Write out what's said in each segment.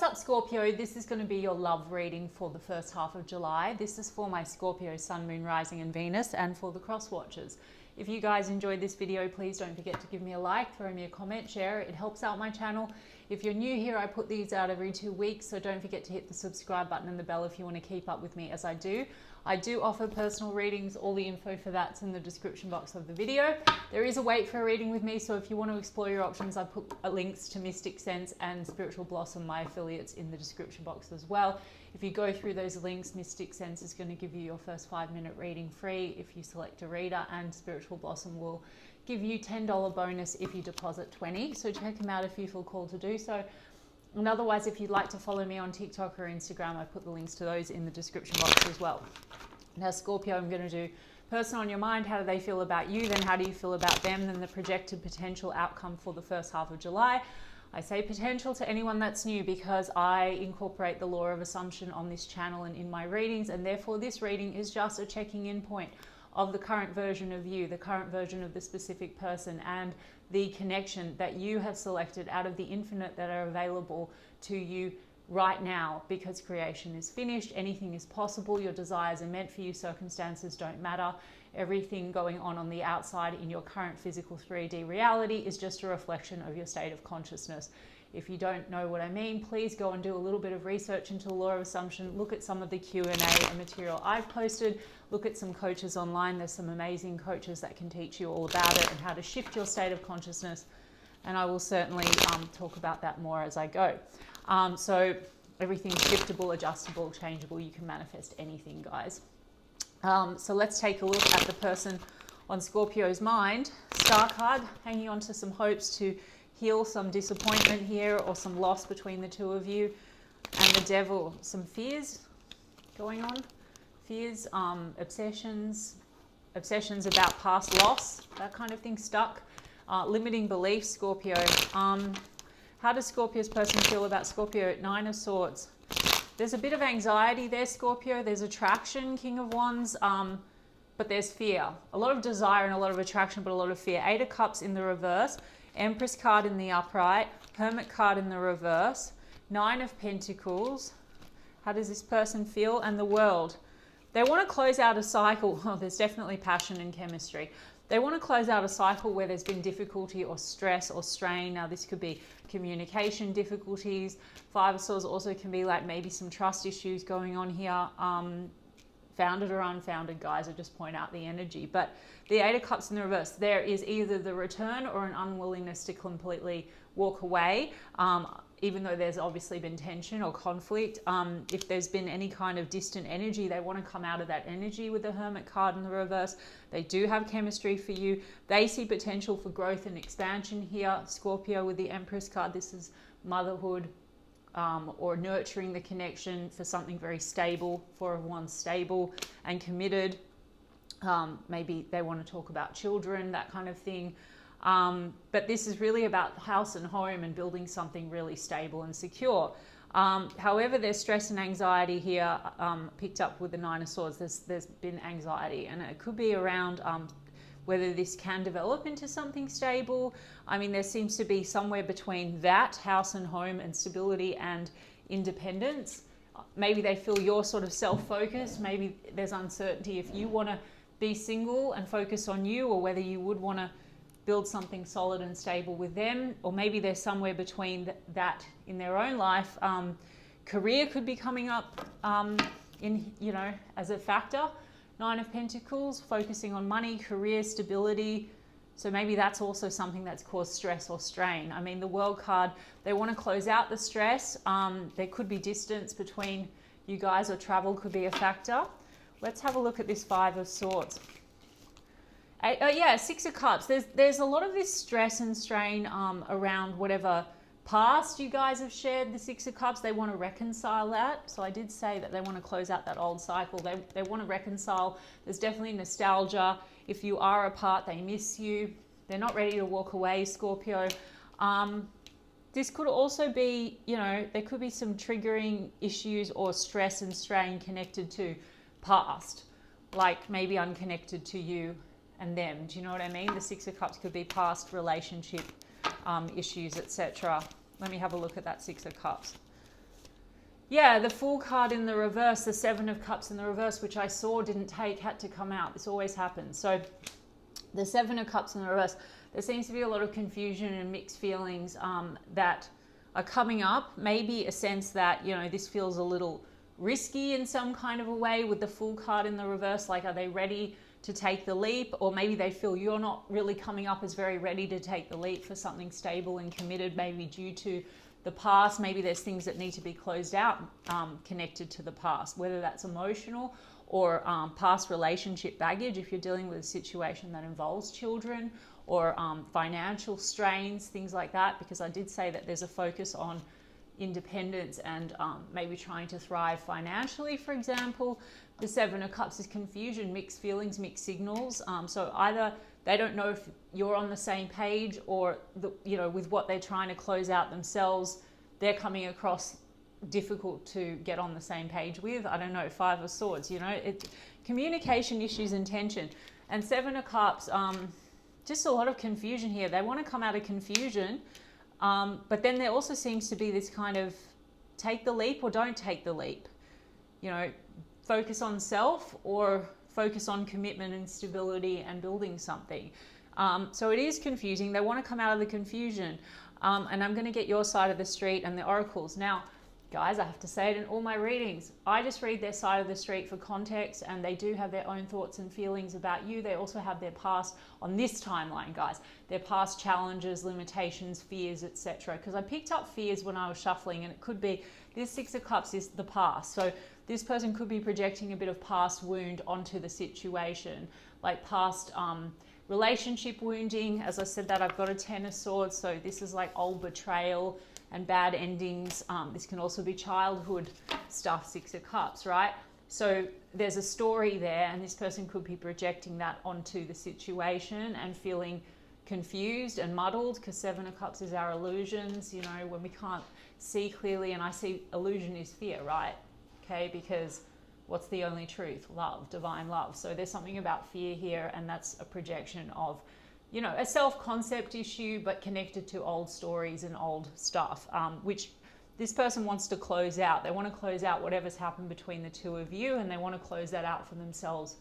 up, Scorpio? This is going to be your love reading for the first half of July. This is for my Scorpio Sun, Moon, Rising and Venus, and for the cross watchers. If you guys enjoyed this video, please don't forget to give me a like, throw me a comment, share it. It helps out my channel. If you're new here, I put these out every 2 weeks, so don't forget to hit the subscribe button and the bell if you want to keep up with me as I do. I do offer personal readings. All the info for that's in the description box of the video. There is a wait for a reading with me, so if you want to explore your options, I put links to Mystic Sense and Spiritual Blossom, my affiliates, in the description box as well. If you go through those links, Mystic Sense is going to give you your first 5-minute reading free if you select a reader, and Spiritual Blossom will give you $10 bonus if you deposit $20. So check them out if you feel called to do so. And otherwise, if you'd like to follow me on TikTok or Instagram, I put the links to those in the description box as well. Now, Scorpio, I'm going to do person on your mind. How do they feel about you? Then how do you feel about them? Then the projected potential outcome for the first half of July. I say potential to anyone that's new because I incorporate the law of assumption on this channel and in my readings, and therefore this reading is just a checking in point of the current version of you, the current version of the specific person, and the connection that you have selected out of the infinite that are available to you right now, because creation is finished, anything is possible, your desires are meant for you, circumstances don't matter. Everything going on the outside in your current physical 3D reality is just a reflection of your state of consciousness. If you don't know what I mean, please go and do a little bit of research into the law of assumption. Look at some of the Q&A and material I've posted. Look at some coaches online. There's some amazing coaches that can teach you all about it and how to shift your state of consciousness. And I will certainly talk about that more as I go. So everything's shiftable, adjustable, changeable. You can manifest anything, guys. So let's take a look at the person on Scorpio's mind. Star card, hanging on to some hopes to heal some disappointment here or some loss between the two of you. And the Devil, some fears going on. Fears, obsessions about past loss, that kind of thing, stuck. Limiting beliefs, Scorpio. How does Scorpio's person feel about Scorpio? 9 of Swords. There's a bit of anxiety there, Scorpio. There's attraction, King of Wands, but there's fear. A lot of desire and a lot of attraction, but a lot of fear. 8 of Cups in the reverse. Empress card in the upright. Hermit card in the reverse. 9 of Pentacles. How does this person feel? And the World. They want to close out a cycle. Oh, there's definitely passion and chemistry. They want to close out a cycle where there's been difficulty or stress or strain. Now, this could be communication difficulties. 5 of Swords also can be like maybe some trust issues going on here. Founded or unfounded, guys. I just point out the energy. But the 8 of Cups in the reverse, there is either the return or an unwillingness to completely walk away. Even though there's obviously been tension or conflict, if there's been any kind of distant energy, they want to come out of that energy with the Hermit card in the reverse. They do have chemistry for you. They see potential for growth and expansion here. Scorpio with the Empress card, this is motherhood or nurturing the connection for something very stable, 4 of Wands, stable and committed. Maybe they want to talk about children, that kind of thing. But this is really about house and home and building something really stable and secure. However, there's stress and anxiety here, picked up with the 9 of Swords. There's been anxiety, and it could be around whether this can develop into something stable. I mean, there seems to be somewhere between that, house and home, and stability and independence. Maybe they feel you're sort of self-focused. Maybe there's uncertainty if you want to be single and focus on you, or whether you would want to build something solid and stable with them, or maybe they're somewhere between that in their own life. Career could be coming up as a factor. 9 of Pentacles, focusing on money, career, stability. So maybe that's also something that's caused stress or strain. I mean, the World card, they want to close out the stress. There could be distance between you guys, or travel could be a factor. Let's have a look at this 5 of Swords. 6 of Cups. There's a lot of this stress and strain around whatever past you guys have shared. The 6 of Cups, they want to reconcile that. So I did say that they want to close out that old cycle. They want to reconcile. There's definitely nostalgia. If you are apart, they miss you. They're not ready to walk away, Scorpio. This could also be, there could be some triggering issues or stress and strain connected to past, like maybe unconnected to you and them. Do you know what I mean? The 6 of Cups could be past relationship issues, etc. Let me have a look at that 6 of Cups. Yeah, the Fool card in the reverse, the Seven of Cups in the reverse, which I saw didn't take, had to come out. This always happens. So the Seven of Cups in the reverse, there seems to be a lot of confusion and mixed feelings that are coming up. Maybe a sense that, you know, this feels a little risky in some kind of a way with the Fool card in the reverse. Like, are they ready to take the leap? Or maybe they feel you're not really coming up as very ready to take the leap for something stable and committed, maybe due to the past. Maybe there's things that need to be closed out connected to the past, whether that's emotional or past relationship baggage if you're dealing with a situation that involves children, or financial strains, things like that, because I did say that there's a focus on independence and maybe trying to thrive financially, for example. The Seven of Cups is confusion, mixed feelings, mixed signals. So either they don't know if you're on the same page, or you know, with what they're trying to close out themselves, they're coming across difficult to get on the same page with. I don't know, Five of Swords, you know, communication issues and tension. And Seven of Cups, just a lot of confusion here. They want to come out of confusion, but then there also seems to be this kind of take the leap or don't take the leap. You know, focus on self or focus on commitment and stability and building something. So it is confusing. They want to come out of the confusion. And I'm going to get your side of the street and the oracles. Now, guys, I have to say it in all my readings, I just read their side of the street for context, and they do have their own thoughts and feelings about you. They also have their past on this timeline, guys, their past challenges, limitations, fears, etc. Because I picked up fears when I was shuffling, and it could be this Six of Cups is the past. So this person could be projecting a bit of past wound onto the situation, like past relationship wounding. As I said that, I've got a Ten of Swords, so this is like old betrayal and bad endings. This can also be childhood stuff, Six of Cups, right? So there's a story there, and this person could be projecting that onto the situation and feeling confused and muddled, because Seven of Cups is our illusions, you know, when we can't see clearly. And I see illusion is fear, right? Okay, because what's the only truth? Love, divine love. So there's something about fear here, and that's a projection of, you know, a self-concept issue, but connected to old stories and old stuff, which this person wants to close out. They want to close out whatever's happened between the two of you, and they want to close that out for themselves,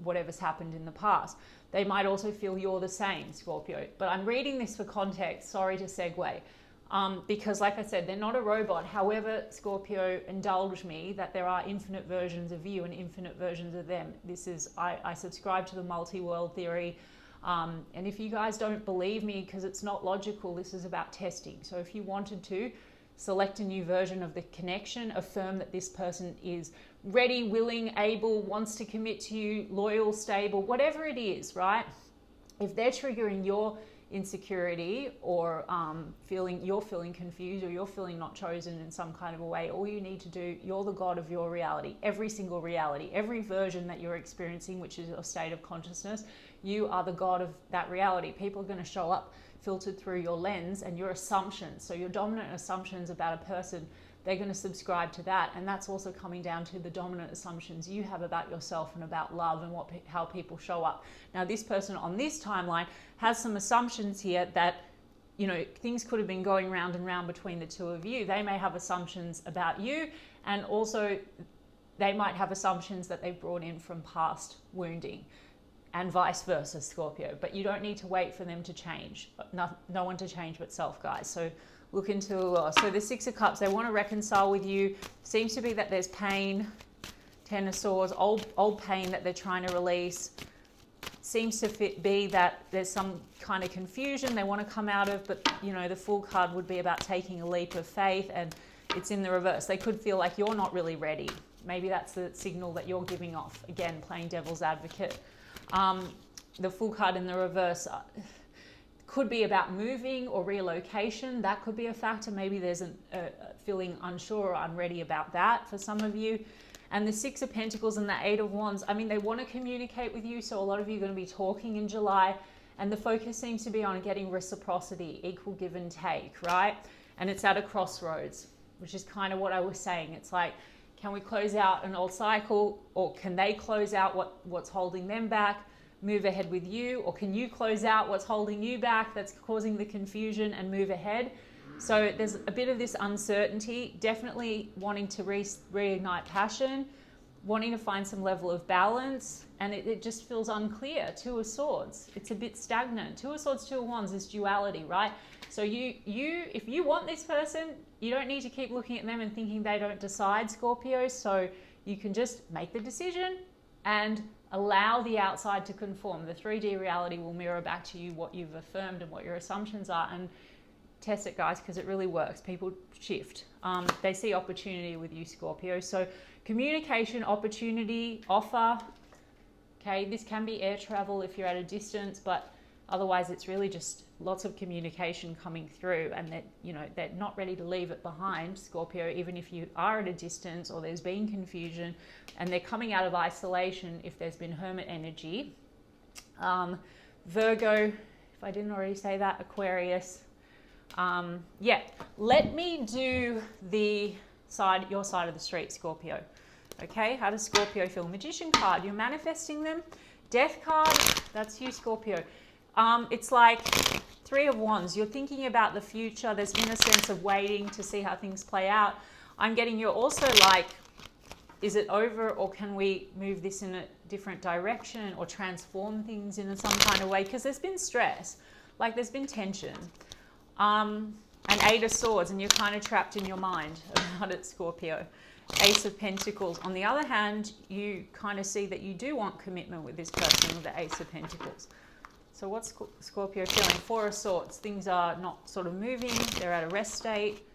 whatever's happened in the past. They might also feel you're the same, Scorpio. But I'm reading this for context. Sorry to segue. Because like I said, they're not a robot. However, Scorpio, indulge me that there are infinite versions of you and infinite versions of them. This is, I subscribe to the multi-world theory. And if you guys don't believe me because it's not logical, this is about testing. So if you wanted to select a new version of the connection, affirm that this person is ready, willing, able, wants to commit to you, loyal, stable, whatever it is, right? If they're triggering your insecurity, or you're feeling confused, or you're feeling not chosen in some kind of a way, all you need to do, you're the god of your reality. Every single reality, every version that you're experiencing, which is your state of consciousness, you are the god of that reality. People are going to show up filtered through your lens and your assumptions. So your dominant assumptions about a person, they're going to subscribe to that. And that's also coming down to the dominant assumptions you have about yourself and about love and how people show up. Now, this person on this timeline has some assumptions here that, you know, things could have been going round and round between the two of you. They may have assumptions about you, and also they might have assumptions that they've brought in from past wounding, and vice versa, Scorpio. But you don't need to wait for them to change. No one to change but self, guys. So look into, so the Six of Cups, they want to reconcile with you. Seems to be that there's pain, Ten of Swords, old pain that they're trying to release. Seems to be that there's some kind of confusion they want to come out of, but you know, the Fool card would be about taking a leap of faith, and it's in the reverse. They could feel like you're not really ready. Maybe that's the signal that you're giving off. Again, playing devil's advocate. The Fool card in the reverse could be about moving or relocation. That could be a factor. Maybe there's a feeling unsure or unready about that for some of you. And the Six of Pentacles and the Eight of Wands, I mean, they want to communicate with you. So a lot of you are going to be talking in July, and the focus seems to be on getting reciprocity, equal give and take, right? And it's at a crossroads, which is kind of what I was saying. It's like, can we close out an old cycle, or can they close out what's holding them back, move ahead with you? Or can you close out what's holding you back, that's causing the confusion, and move ahead? So there's a bit of this uncertainty, definitely wanting to reignite passion, wanting to find some level of balance, and it just feels unclear. Two of Swords, it's a bit stagnant. Two of Swords, Two of Wands is duality, right? So if you want this person, you don't need to keep looking at them and thinking they don't decide, Scorpio. So you can just make the decision and allow the outside to conform. The 3D reality will mirror back to you what you've affirmed and what your assumptions are, and test it, guys, because it really works. People shift. They see opportunity with you, Scorpio. So communication, opportunity, offer. Okay, this can be air travel if you're at a distance, but otherwise it's really just lots of communication coming through, and that, you know, they're not ready to leave it behind, Scorpio, even if you are at a distance or there's been confusion, and they're coming out of isolation if there's been hermit energy. Virgo, if I didn't already say that, Aquarius. Yeah, let me do your side of the street, Scorpio. Okay, how does Scorpio feel? Magician card, you're manifesting them. Death card, that's you, Scorpio. It's like Three of Wands. You're thinking about the future. There's been a sense of waiting to see how things play out. I'm getting you're also like, is it over, or can we move this in a different direction or transform things in some kind of way? Because there's been stress, like there's been tension. And Eight of Swords, and you're kind of trapped in your mind about it, Scorpio. Ace of Pentacles. On the other hand, you kind of see that you do want commitment with this person with the Ace of Pentacles. So what's Scorpio feeling? Four of Swords. Things are not sort of moving. They're at a rest state.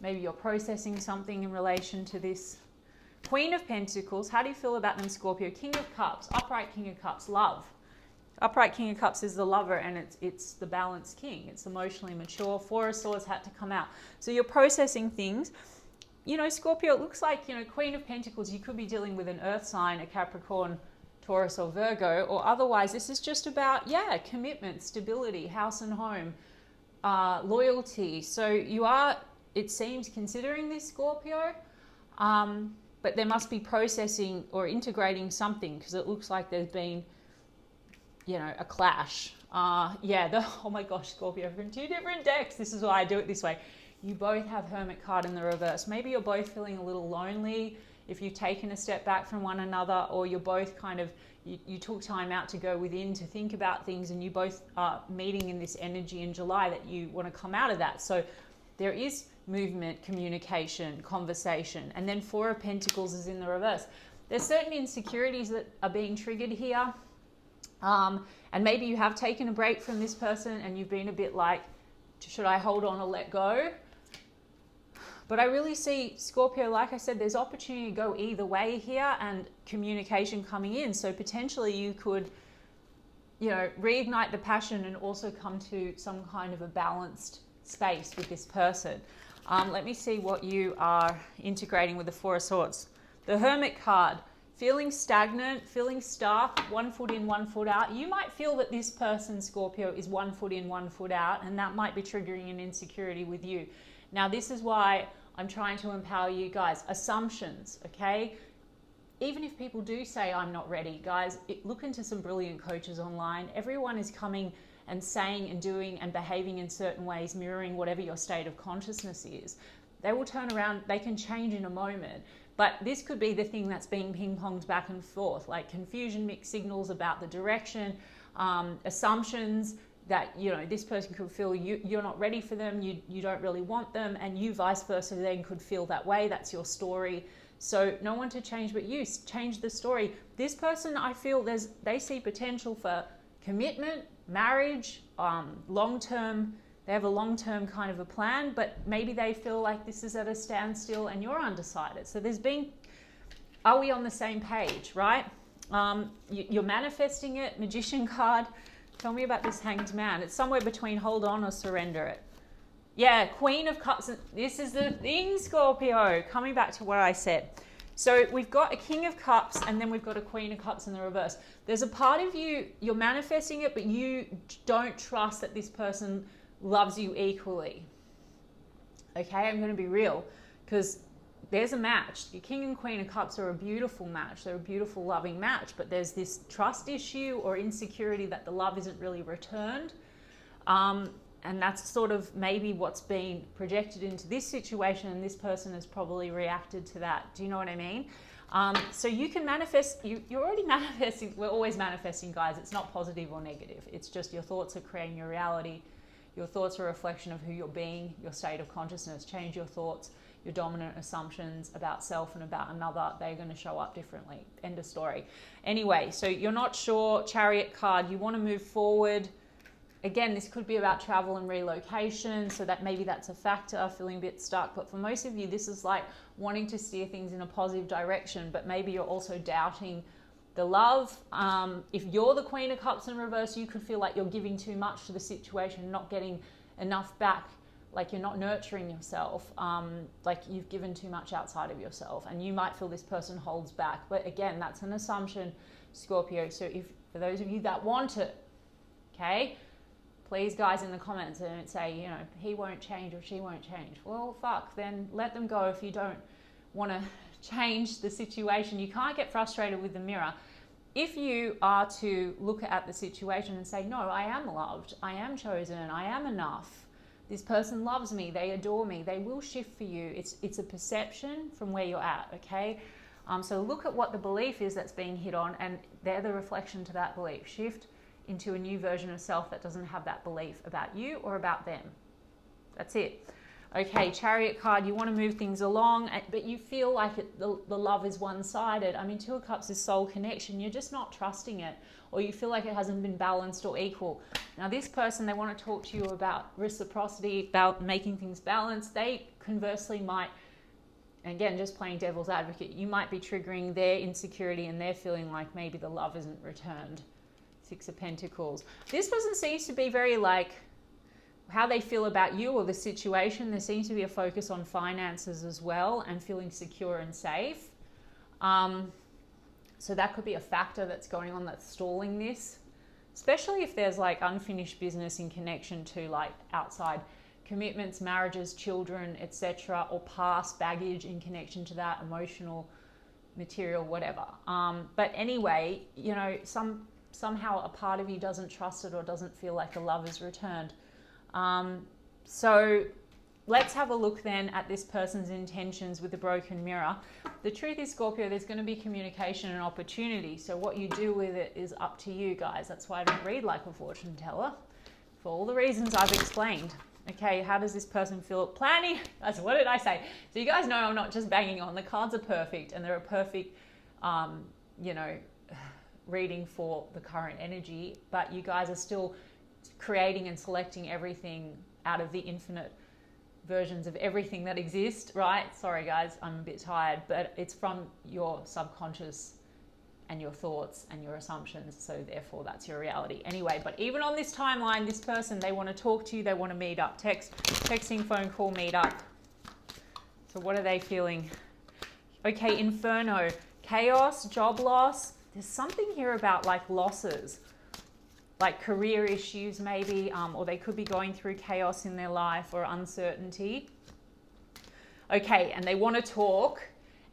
Maybe you're processing something in relation to this. Queen of Pentacles. How do you feel about them, Scorpio? King of Cups. Upright King of Cups. Love. Upright King of Cups is the lover, and it's the balanced king. It's emotionally mature. Four of Swords had to come out. So you're processing things. You know, Scorpio, it looks like, you know, Queen of Pentacles, you could be dealing with an earth sign, a Capricorn, Taurus, or Virgo, or otherwise this is just about, yeah, commitment, stability, house and home, loyalty. So you are, it seems, considering this, Scorpio, but there must be processing or integrating something, because it looks like there's been, you know, a clash. Yeah, oh my gosh, Scorpio, from two different decks. This is why I do it this way. You both have Hermit card in the reverse. Maybe you're both feeling a little lonely if you've taken a step back from one another, or you're both kind of, you took time out to go within to think about things, and you both are meeting in this energy in July that you want to come out of that. So there is movement, communication, conversation. And then Four of Pentacles is in the reverse. There's certain insecurities that are being triggered here. And maybe you have taken a break from this person and you've been a bit like, should I hold on or let go? But I really see, Scorpio, like I said, there's opportunity to go either way here, and communication coming in. So potentially you could, you know, reignite the passion and also come to some kind of a balanced space with this person. Let me see what you are integrating with the Four of Swords. The Hermit card, feeling stagnant, feeling stuck, 1 foot in, 1 foot out. You might feel that this person, Scorpio, is 1 foot in, 1 foot out, and that might be triggering an insecurity with you. Now, this is why I'm trying to empower you guys. Assumptions, okay? Even if people do say, I'm not ready, guys, look into some brilliant coaches online. Everyone is coming and saying and doing and behaving in certain ways, mirroring whatever your state of consciousness is. They will turn around, they can change in a moment. But this could be the thing that's being ping-ponged back and forth, like confusion, mixed signals about the direction, assumptions that, you know, this person could feel you're not ready for them, you don't really want them, and you vice versa then could feel that way. That's your story. So no one to change but you. Change the story. This person, I feel they see potential for commitment, marriage, long-term. They have a long-term kind of a plan, but maybe they feel like this is at a standstill and you're undecided. So are we on the same page, right? You're manifesting it, Magician card. Tell me about this Hanged Man. It's somewhere between hold on or surrender it. Yeah, Queen of Cups. This is the thing, Scorpio. Coming back to what I said. So we've got a King of Cups, and then we've got a Queen of Cups in the reverse. There's a part of you, you're manifesting it, but you don't trust that this person loves you equally. Okay, I'm going to be real, because there's a match. The King and Queen of Cups are a beautiful match. They're a beautiful, loving match, but there's this trust issue or insecurity that the love isn't really returned. And that's sort of maybe what's been projected into this situation, and this person has probably reacted to that. Do you know what I mean? So you can manifest, you're already manifesting. We're always manifesting, guys. It's not positive or negative. It's just your thoughts are creating your reality. Your thoughts are a reflection of who you're being, your state of consciousness. Change your thoughts, your dominant assumptions about self and about another, they're going to show up differently. End of story. Anyway, so you're not sure, Chariot card, you want to move forward. Again, this could be about travel and relocation, so that maybe that's a factor, feeling a bit stuck. But for most of you, this is like wanting to steer things in a positive direction, but maybe you're also doubting the love. If you're the Queen of Cups in reverse, you could feel like you're giving too much to the situation, not getting enough back, like you're not nurturing yourself, like you've given too much outside of yourself, and you might feel this person holds back. But again, that's an assumption, Scorpio. So if for those of you that want it, okay, please, guys, in the comments, don't say, you know, he won't change or she won't change. Well, fuck, then let them go if you don't want to change the situation. You can't get frustrated with the mirror. If you are to look at the situation and say, no, I am loved, I am chosen, I am enough, this person loves me, they adore me, they will shift for you. It's a perception from where you're at, okay? So look at what the belief is that's being hit on, and they're the reflection to that belief. Shift into a new version of self that doesn't have that belief about you or about them. That's it. Okay, Chariot card, you want to move things along, but you feel like the love is one-sided. I mean, Two of Cups is soul connection. You're just not trusting it, or you feel like it hasn't been balanced or equal. Now, this person, they want to talk to you about reciprocity, about making things balanced. They conversely might, again, just playing devil's advocate, you might be triggering their insecurity and they're feeling like maybe the love isn't returned. Six of Pentacles. This person seems to be very like how they feel about you or the situation. There seems to be a focus on finances as well and feeling secure and safe. So that could be a factor that's going on that's stalling this, especially if there's like unfinished business in connection to like outside commitments, marriages, children, etc., or past baggage in connection to that, emotional, material, whatever. But anyway, you know, somehow a part of you doesn't trust it or doesn't feel like the love is returned. So let's have a look then at this person's intentions with the broken mirror. The truth is, Scorpio, there's going to be communication and opportunity. So what you do with it is up to you, guys. That's why I don't read like a fortune teller, for all the reasons I've explained. Okay, how does this person feel? Planning, that's what did I say? So you guys know I'm not just banging on. The cards are perfect, and they're a perfect, you know, reading for the current energy, but you guys are still creating and selecting everything out of the infinite versions of everything that exists, right? Sorry guys, I'm a bit tired, but it's from your subconscious and your thoughts and your assumptions, so therefore that's your reality. Anyway, but even on this timeline, this person, they want to talk to you, they want to meet up, texting, phone call, meet up. So what are they feeling? Okay, Inferno, chaos, job loss. There's something here about like losses, like career issues maybe, or they could be going through chaos in their life or uncertainty. Okay, and they want to talk.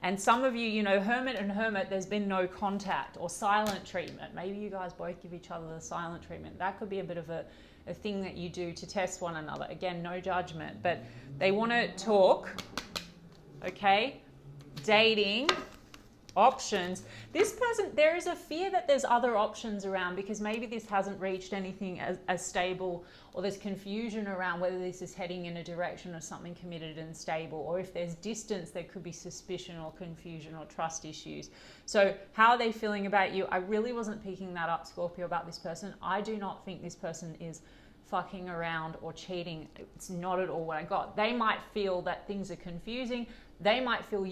And some of you, you know, Hermit and Hermit, there's been no contact or silent treatment. Maybe you guys both give each other the silent treatment. That could be a bit of a thing that you do to test one another. Again, no judgment, but they want to talk, okay? Dating. Options. This person, there is a fear that there's other options around because maybe this hasn't reached anything as stable, or there's confusion around whether this is heading in a direction of something committed and stable, or if there's distance, there could be suspicion or confusion or trust issues. So how are they feeling about you? I really wasn't picking that up, Scorpio, about this person. I do not think this person is fucking around or cheating. It's not at all what I got. They might feel that things are confusing. They might feel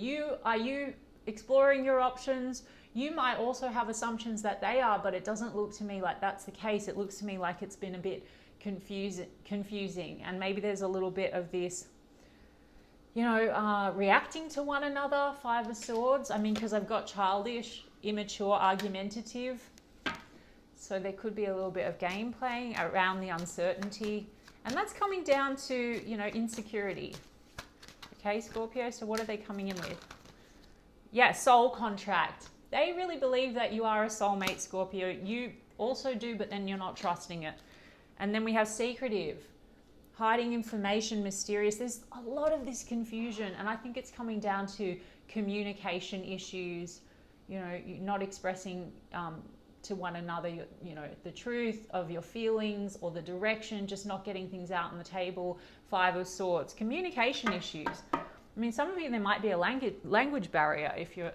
are you exploring your options? You might also have assumptions that they are, but it doesn't look to me like that's the case. It looks to me like it's been a bit confusing, and maybe there's a little bit of this, you know, reacting to one another. Five of Swords. I mean, because I've got childish, immature, argumentative, so there could be a little bit of game playing around the uncertainty, and that's coming down to, you know, insecurity. Okay, Scorpio, so what are they coming in with? Yeah, soul contract. They really believe that you are a soulmate, Scorpio. You also do, but then you're not trusting it. And then we have secretive. hiding information, mysterious. There's a lot of this confusion, and I think it's coming down to communication issues, you know, not expressing to one another, you know, the truth of your feelings or the direction, just not getting things out on the table. Five of Swords, communication issues. I mean, some of you, there might be a language barrier if you're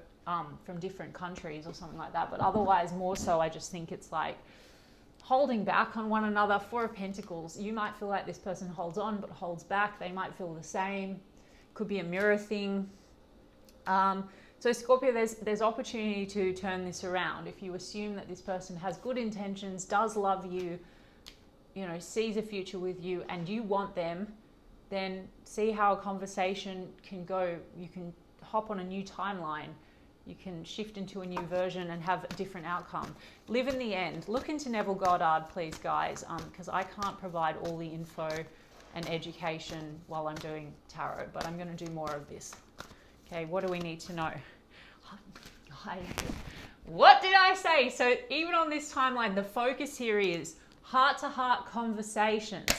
from different countries or something like that, but otherwise more so, I just think it's like holding back on one another. Four of Pentacles, you might feel like this person holds on but holds back. They might feel the same. Could be a mirror thing. So Scorpio, there's opportunity to turn this around. If you assume that this person has good intentions, does love you, you know, sees a future with you, and you want them, then see how a conversation can go. You can hop on a new timeline. You can shift into a new version and have a different outcome. Live in the end. Look into Neville Goddard, please, guys, because I can't provide all the info and education while I'm doing tarot, but I'm going to do more of this. Okay, what do we need to know? What did I say? So even on this timeline, the focus here is heart-to-heart conversations.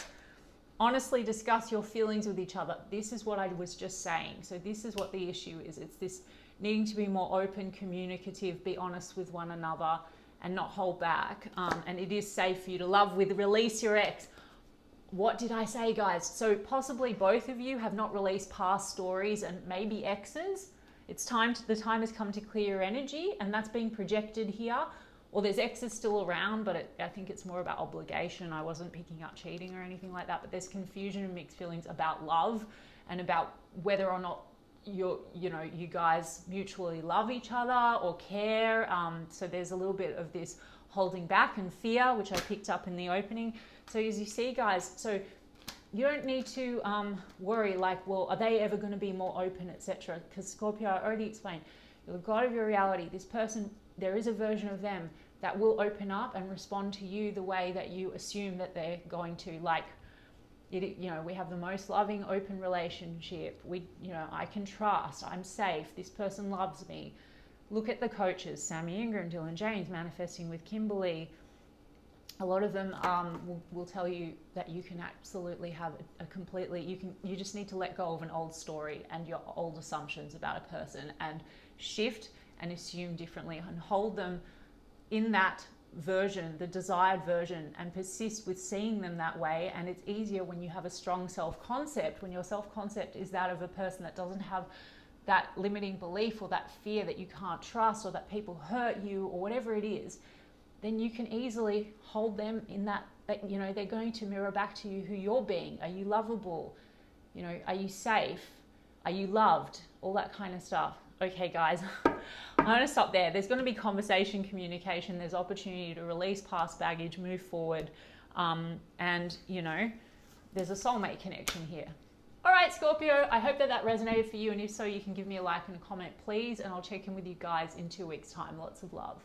Honestly discuss your feelings with each other. This is what I was just saying. So this is what the issue is. It's this needing to be more open, communicative, be honest with one another and not hold back. And it is safe for you to love with. Release your ex. What did I say, guys? So possibly both of you have not released past stories and maybe exes. It's time the time has come to clear your energy, and that's being projected here. Or there's exes still around, but I think it's more about obligation. I wasn't picking up cheating or anything like that, but there's confusion and mixed feelings about love and about whether or not you guys mutually love each other or care. So there's a little bit of this holding back and fear, which I picked up in the opening. So as you see, guys, so you don't need to worry like, well, are they ever going to be more open, etc. Because Scorpio, I already explained, you're the god of your reality. This person, there is a version of them that will open up and respond to you the way that you assume that they're going to. Like, you know, we have the most loving, open relationship. I can trust. I'm safe. This person loves me. Look at the coaches, Sammy Ingram, Dylan James, manifesting with Kimberly. A lot of them will tell you that you can absolutely have a completely, you just need to let go of an old story and your old assumptions about a person and shift and assume differently and hold them in that version, the desired version, and persist with seeing them that way. And it's easier when you have a strong self-concept, when your self-concept is that of a person that doesn't have that limiting belief or that fear that you can't trust or that people hurt you or whatever it is. Then you can easily hold them in that, you know, they're going to mirror back to you who you're being. Are you lovable? You know, are you safe? Are you loved? All that kind of stuff. Okay, guys, I'm going to stop there. There's going to be conversation, communication. There's opportunity to release past baggage, move forward. And, you know, there's a soulmate connection here. All right, Scorpio, I hope that resonated for you. And if so, you can give me a like and a comment, please. And I'll check in with you guys in 2 weeks' time. Lots of love.